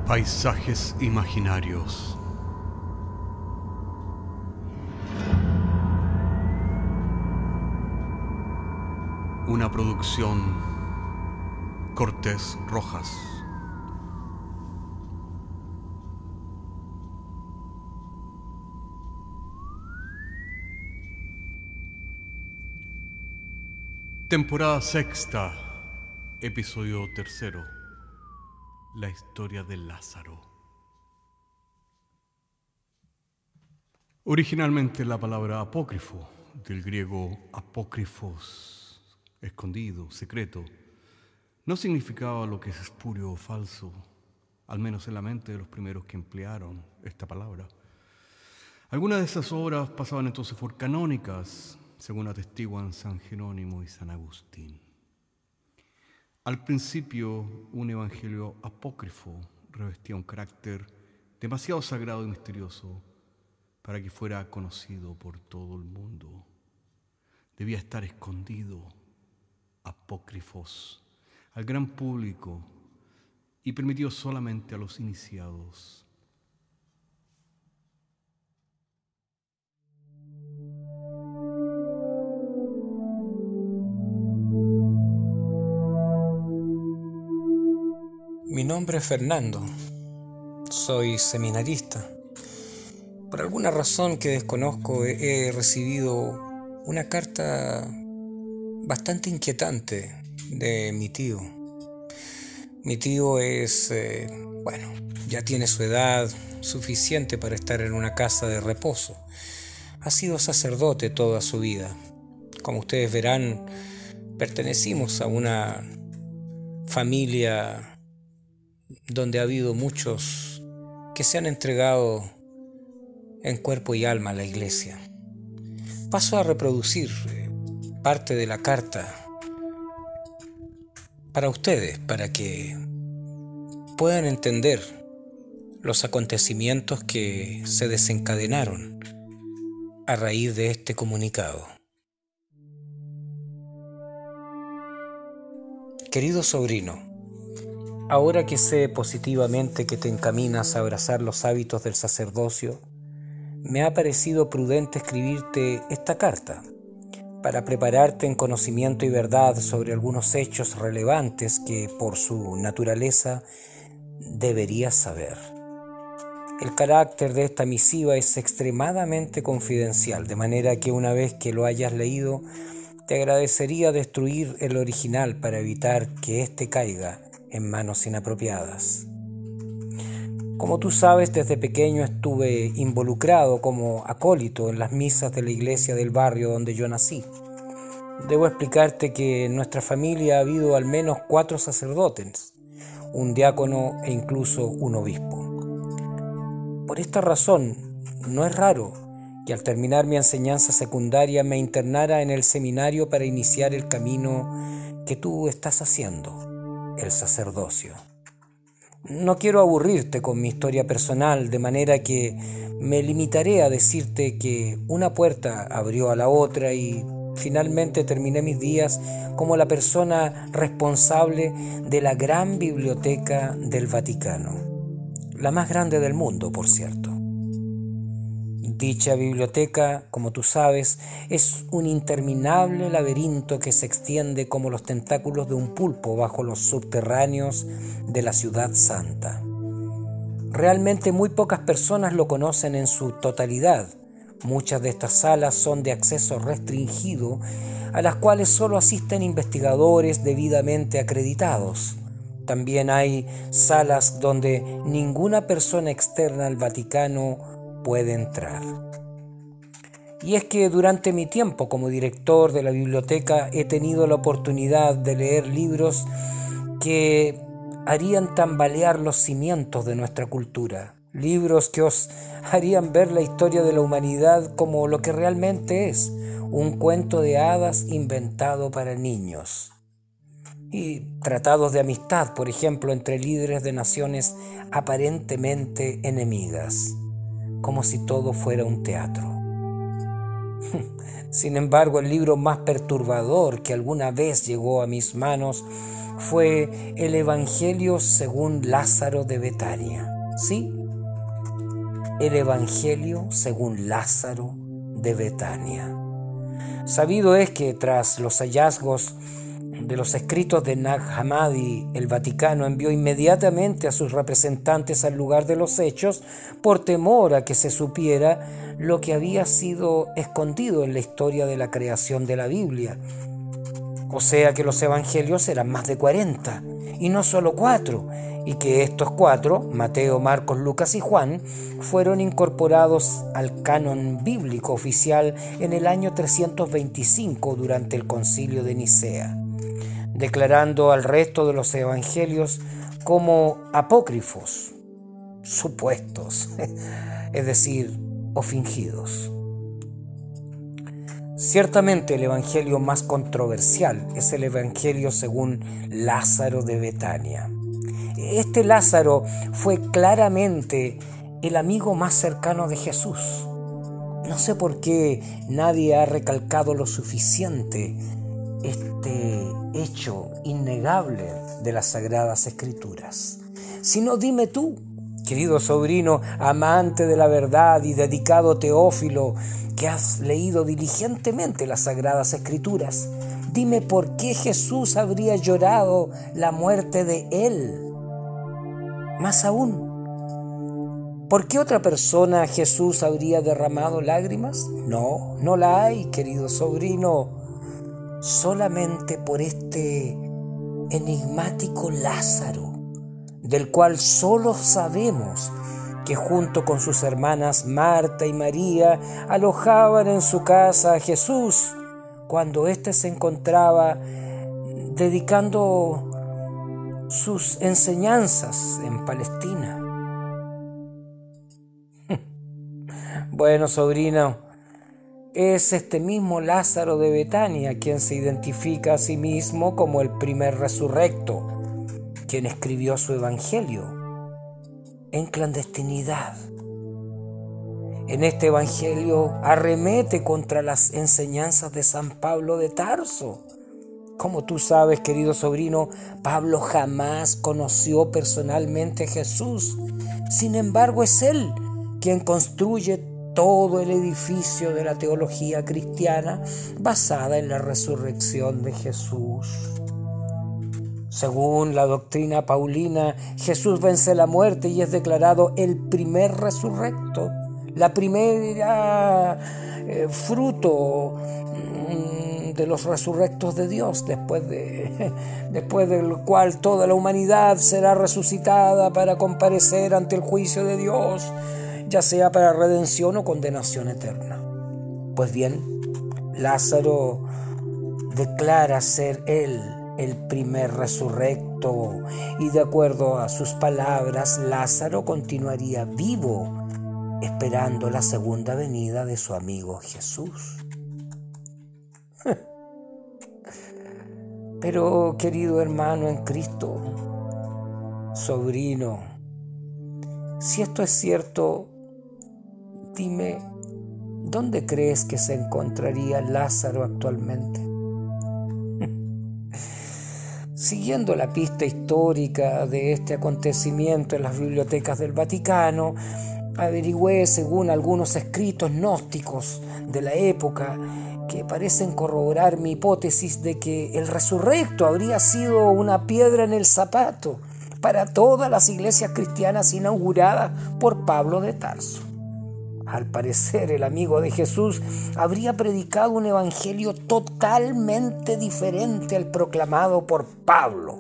Paisajes imaginarios. Una producción Cortés Rojas. Temporada sexta, episodio tercero. La historia de Lázaro. Originalmente la palabra apócrifo, del griego apócrifos, escondido, secreto, no significaba lo que es espurio o falso, al menos en la mente de los primeros que emplearon esta palabra. Algunas de esas obras pasaban entonces por canónicas, según atestiguan San Jerónimo y San Agustín. Al principio, un evangelio apócrifo revestía un carácter demasiado sagrado y misterioso para que fuera conocido por todo el mundo. Debía estar escondido, apócrifos, al gran público y permitido solamente a los iniciados. Mi nombre es Fernando, soy seminarista. Por alguna razón que desconozco he recibido una carta bastante inquietante de mi tío. Mi tío ya tiene su edad suficiente para estar en una casa de reposo. Ha sido sacerdote toda su vida. Como ustedes verán, pertenecimos a una familia donde ha habido muchos que se han entregado en cuerpo y alma a la iglesia. Paso a reproducir parte de la carta para ustedes, para que puedan entender los acontecimientos que se desencadenaron a raíz de este comunicado. Querido sobrino, ahora que sé positivamente que te encaminas a abrazar los hábitos del sacerdocio, me ha parecido prudente escribirte esta carta para prepararte en conocimiento y verdad sobre algunos hechos relevantes que, por su naturaleza, deberías saber. El carácter de esta misiva es extremadamente confidencial, de manera que una vez que lo hayas leído, te agradecería destruir el original para evitar que éste caiga en manos inapropiadas. Como tú sabes, desde pequeño estuve involucrado como acólito en las misas de la iglesia del barrio donde yo nací. Debo explicarte que en nuestra familia ha habido al menos 4 sacerdotes, un diácono e incluso un obispo. Por esta razón, no es raro que al terminar mi enseñanza secundaria me internara en el seminario para iniciar el camino que tú estás haciendo, el sacerdocio. No quiero aburrirte con mi historia personal, de manera que me limitaré a decirte que una puerta abrió a la otra y finalmente terminé mis días como la persona responsable de la gran biblioteca del Vaticano, la más grande del mundo, por cierto. Dicha biblioteca, como tú sabes, es un interminable laberinto que se extiende como los tentáculos de un pulpo bajo los subterráneos de la Ciudad Santa. Realmente muy pocas personas lo conocen en su totalidad. Muchas de estas salas son de acceso restringido, a las cuales solo asisten investigadores debidamente acreditados. También hay salas donde ninguna persona externa al Vaticano puede entrar. Y es que durante mi tiempo como director de la biblioteca he tenido la oportunidad de leer libros que harían tambalear los cimientos de nuestra cultura, libros que os harían ver la historia de la humanidad como lo que realmente es, un cuento de hadas inventado para niños. Y tratados de amistad, por ejemplo, entre líderes de naciones aparentemente enemigas, como si todo fuera un teatro. Sin embargo, el libro más perturbador que alguna vez llegó a mis manos fue el Evangelio según Lázaro de Betania. ¿Sí? El Evangelio según Lázaro de Betania. Sabido es que tras los hallazgos de los escritos de Nag Hammadi, el Vaticano envió inmediatamente a sus representantes al lugar de los hechos por temor a que se supiera lo que había sido escondido en la historia de la creación de la Biblia. O sea que los evangelios eran más de 40 y no solo 4, y que estos 4, Mateo, Marcos, Lucas y Juan, fueron incorporados al canon bíblico oficial en el año 325 durante el Concilio de Nicea, declarando al resto de los evangelios como apócrifos, supuestos, es decir, o fingidos. Ciertamente el evangelio más controversial es el evangelio según Lázaro de Betania. Este Lázaro fue claramente el amigo más cercano de Jesús. No sé por qué nadie ha recalcado lo suficiente este hecho innegable de las Sagradas Escrituras. Si no, dime tú, querido sobrino, amante de la verdad y dedicado teófilo, que has leído diligentemente las Sagradas Escrituras, dime por qué Jesús habría llorado la muerte de él. Más aún, ¿por qué otra persona Jesús habría derramado lágrimas? No, no la hay, querido sobrino. Solamente por este enigmático Lázaro, del cual solo sabemos que junto con sus hermanas Marta y María alojaban en su casa a Jesús cuando éste se encontraba dedicando sus enseñanzas en Palestina. Bueno, sobrino, es este mismo Lázaro de Betania quien se identifica a sí mismo como el primer resurrecto, quien escribió su evangelio en clandestinidad. En este evangelio arremete contra las enseñanzas de San Pablo de Tarso. Como tú sabes, querido sobrino, Pablo jamás conoció personalmente a Jesús. Sin embargo, es él quien construye todo el edificio de la teología cristiana basada en la resurrección de Jesús. Según la doctrina paulina, Jesús vence la muerte y es declarado el primer resurrecto, la primera fruto de los resurrectos de Dios, después del cual toda la humanidad será resucitada para comparecer ante el juicio de Dios, ya sea para redención o condenación eterna. Pues bien, Lázaro declara ser él el primer resurrecto, y de acuerdo a sus palabras, Lázaro continuaría vivo, esperando la segunda venida de su amigo Jesús. Pero, querido hermano en Cristo, sobrino, si esto es cierto, dime, ¿dónde crees que se encontraría Lázaro actualmente? Siguiendo la pista histórica de este acontecimiento en las bibliotecas del Vaticano, averigüé, según algunos escritos gnósticos de la época, que parecen corroborar mi hipótesis de que el resurrecto habría sido una piedra en el zapato para todas las iglesias cristianas inauguradas por Pablo de Tarso. Al parecer, el amigo de Jesús habría predicado un evangelio totalmente diferente al proclamado por Pablo.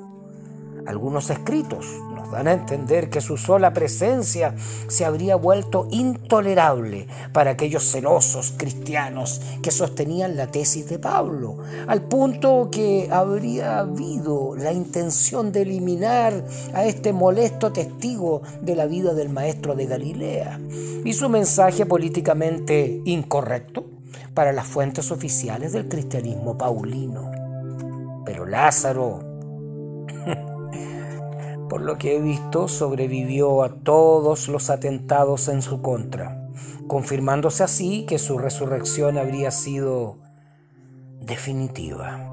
Algunos escritos nos dan a entender que su sola presencia se habría vuelto intolerable para aquellos celosos cristianos que sostenían la tesis de Pablo, al punto que habría habido la intención de eliminar a este molesto testigo de la vida del maestro de Galilea y su mensaje políticamente incorrecto para las fuentes oficiales del cristianismo paulino. Pero Lázaro, por lo que he visto, sobrevivió a todos los atentados en su contra. confirmándose así que su resurrección habría sido definitiva.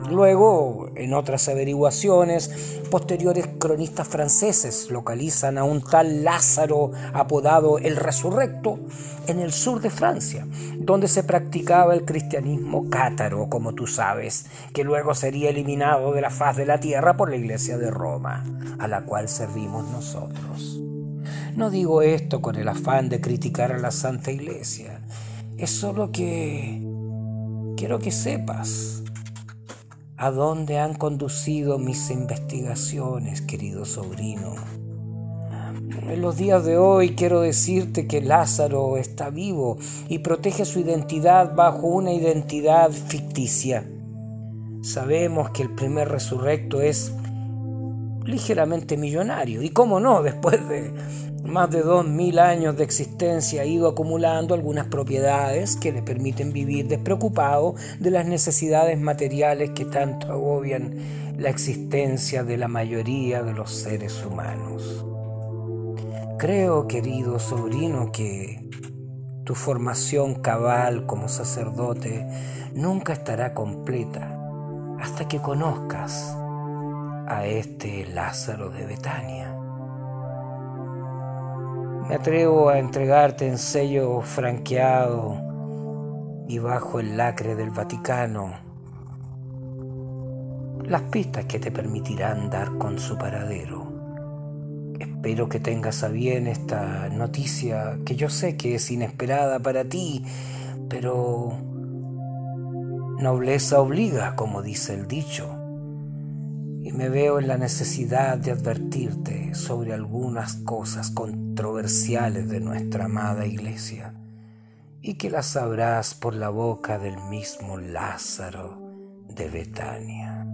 Luego, en otras averiguaciones, posteriores cronistas franceses localizan a un tal Lázaro apodado el Resurrecto en el sur de Francia, donde se practicaba el cristianismo cátaro, como tú sabes, que luego sería eliminado de la faz de la tierra por la Iglesia de Roma, a la cual servimos nosotros. No digo esto con el afán de criticar a la Santa Iglesia, es solo que quiero que sepas a dónde han conducido mis investigaciones, querido sobrino. En los días de hoy quiero decirte que Lázaro está vivo y protege su identidad bajo una identidad ficticia. Sabemos que el primer resurrecto es ligeramente millonario y, cómo no, después de más de 2000 años de existencia ha ido acumulando algunas propiedades que le permiten vivir despreocupado de las necesidades materiales que tanto agobian la existencia de la mayoría de los seres humanos. Creo, querido sobrino, que tu formación cabal como sacerdote nunca estará completa hasta que conozcas a este Lázaro de Betania. Me atrevo a entregarte en sello franqueado y bajo el lacre del Vaticano las pistas que te permitirán dar con su paradero. Espero que tengas a bien esta noticia, que yo sé que es inesperada para ti, pero nobleza obliga, como dice el dicho. Y me veo en la necesidad de advertirte sobre algunas cosas controversiales de nuestra amada Iglesia, y que las sabrás por la boca del mismo Lázaro de Betania.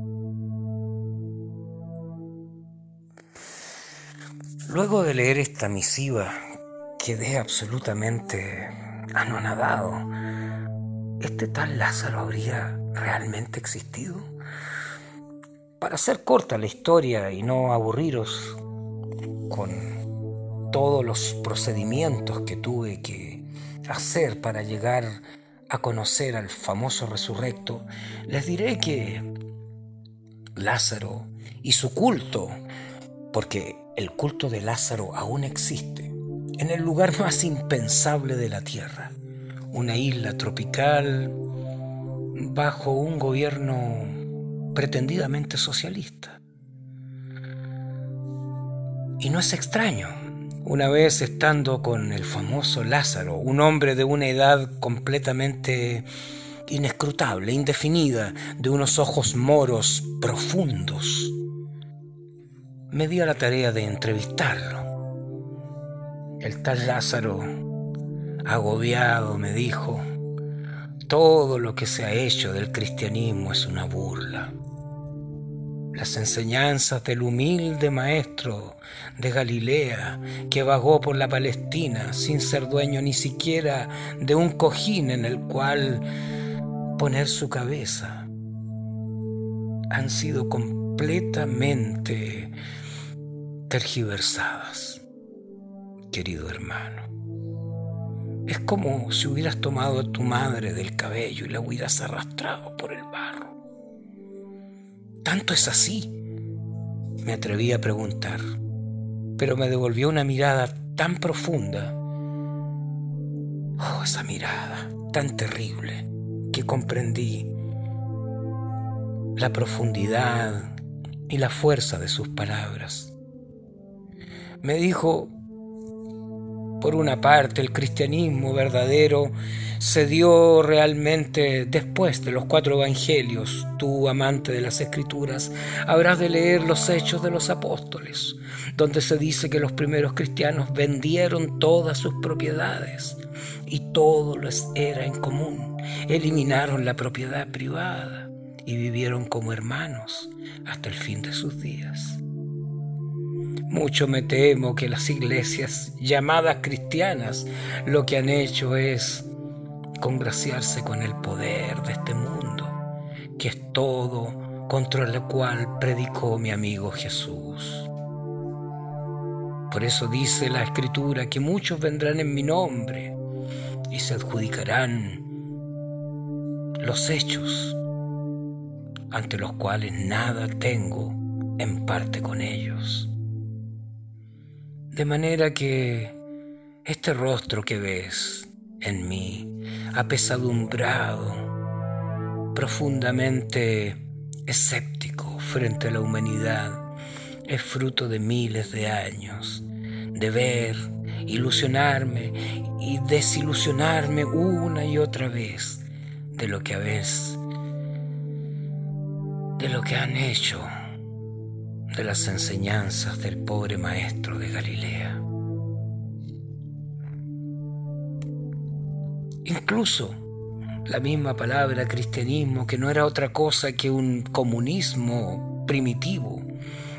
Luego de leer esta misiva, quedé absolutamente anonadado. ¿Este tal Lázaro habría realmente existido? Para hacer corta la historia y no aburriros con todos los procedimientos que tuve que hacer para llegar a conocer al famoso Resurrecto, les diré que Lázaro y su culto, porque el culto de Lázaro aún existe, en el lugar más impensable de la tierra, una isla tropical bajo un gobierno pretendidamente socialista. Y no es extraño, una vez estando con el famoso Lázaro, un hombre de una edad completamente inescrutable, indefinida, de unos ojos moros profundos, me di a la tarea de entrevistarlo. El tal Lázaro, agobiado, me dijo: todo lo que se ha hecho del cristianismo es una burla. Las enseñanzas del humilde maestro de Galilea que vagó por la Palestina sin ser dueño ni siquiera de un cojín en el cual poner su cabeza han sido completamente tergiversadas, querido hermano. Es como si hubieras tomado a tu madre del cabello y la hubieras arrastrado por el barro. ¿Tanto es así?, me atreví a preguntar, pero me devolvió una mirada tan profunda, esa mirada tan terrible, que comprendí la profundidad y la fuerza de sus palabras. Me dijo: por una parte, el cristianismo verdadero se dio realmente después de los 4 evangelios. Tú, amante de las Escrituras, habrás de leer los Hechos de los Apóstoles, donde se dice que los primeros cristianos vendieron todas sus propiedades y todo les era en común. Eliminaron la propiedad privada y vivieron como hermanos hasta el fin de sus días. Mucho me temo que las iglesias llamadas cristianas lo que han hecho es congraciarse con el poder de este mundo, que es todo contra el cual predicó mi amigo Jesús. Por eso dice la Escritura que muchos vendrán en mi nombre y se adjudicarán los hechos ante los cuales nada tengo en parte con ellos. De manera que este rostro que ves en mí, apesadumbrado, profundamente escéptico frente a la humanidad, es fruto de miles de años de ver, ilusionarme y desilusionarme una y otra vez de lo que han hecho de las enseñanzas del pobre maestro de Galilea. Incluso la misma palabra cristianismo, que no era otra cosa que un comunismo primitivo,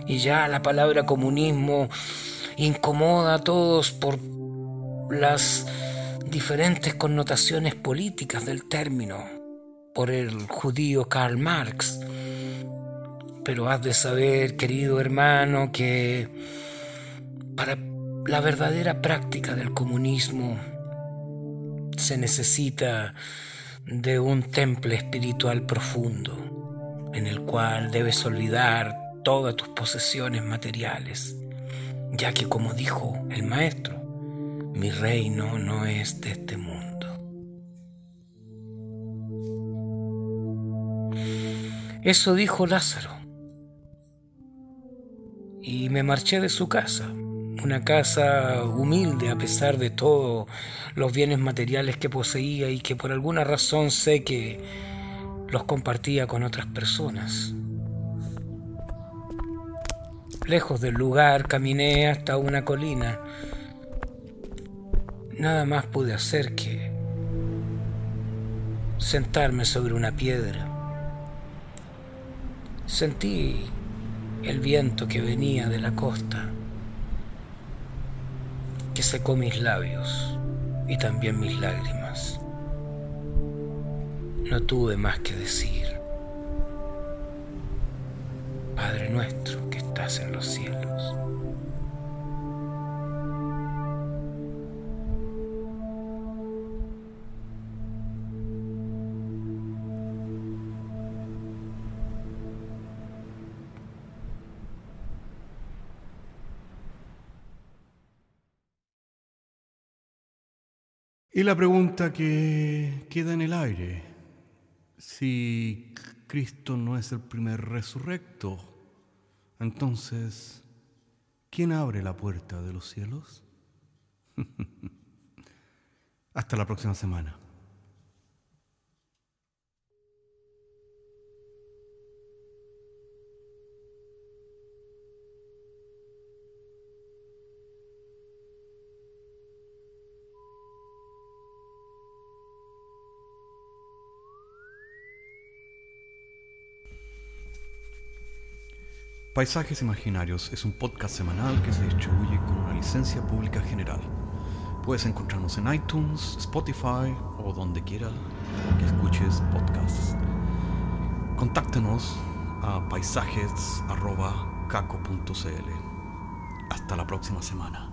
y ya la palabra comunismo incomoda a todos por las diferentes connotaciones políticas del término, por el judío Karl Marx. Pero has de saber, querido hermano, que para la verdadera práctica del comunismo se necesita de un temple espiritual profundo, en el cual debes olvidar todas tus posesiones materiales, ya que, como dijo el maestro, mi reino no es de este mundo. Eso dijo Lázaro, y me marché de su casa, una casa humilde a pesar de todos los bienes materiales que poseía y que por alguna razón sé que los compartía con otras personas. Lejos del lugar caminé hasta una colina. Nada más pude hacer que sentarme sobre una piedra. Sentí el viento que venía de la costa, que secó mis labios y también mis lágrimas. No tuve más que decir: Padre nuestro que estás en los cielos. Y la pregunta que queda en el aire: si Cristo no es el primer resurrecto, entonces, ¿quién abre la puerta de los cielos? Hasta la próxima semana. Paisajes Imaginarios es un podcast semanal que se distribuye con una licencia pública general. Puedes encontrarnos en iTunes, Spotify o donde quiera que escuches podcasts. Contáctenos a paisajes@caco.cl. Hasta la próxima semana.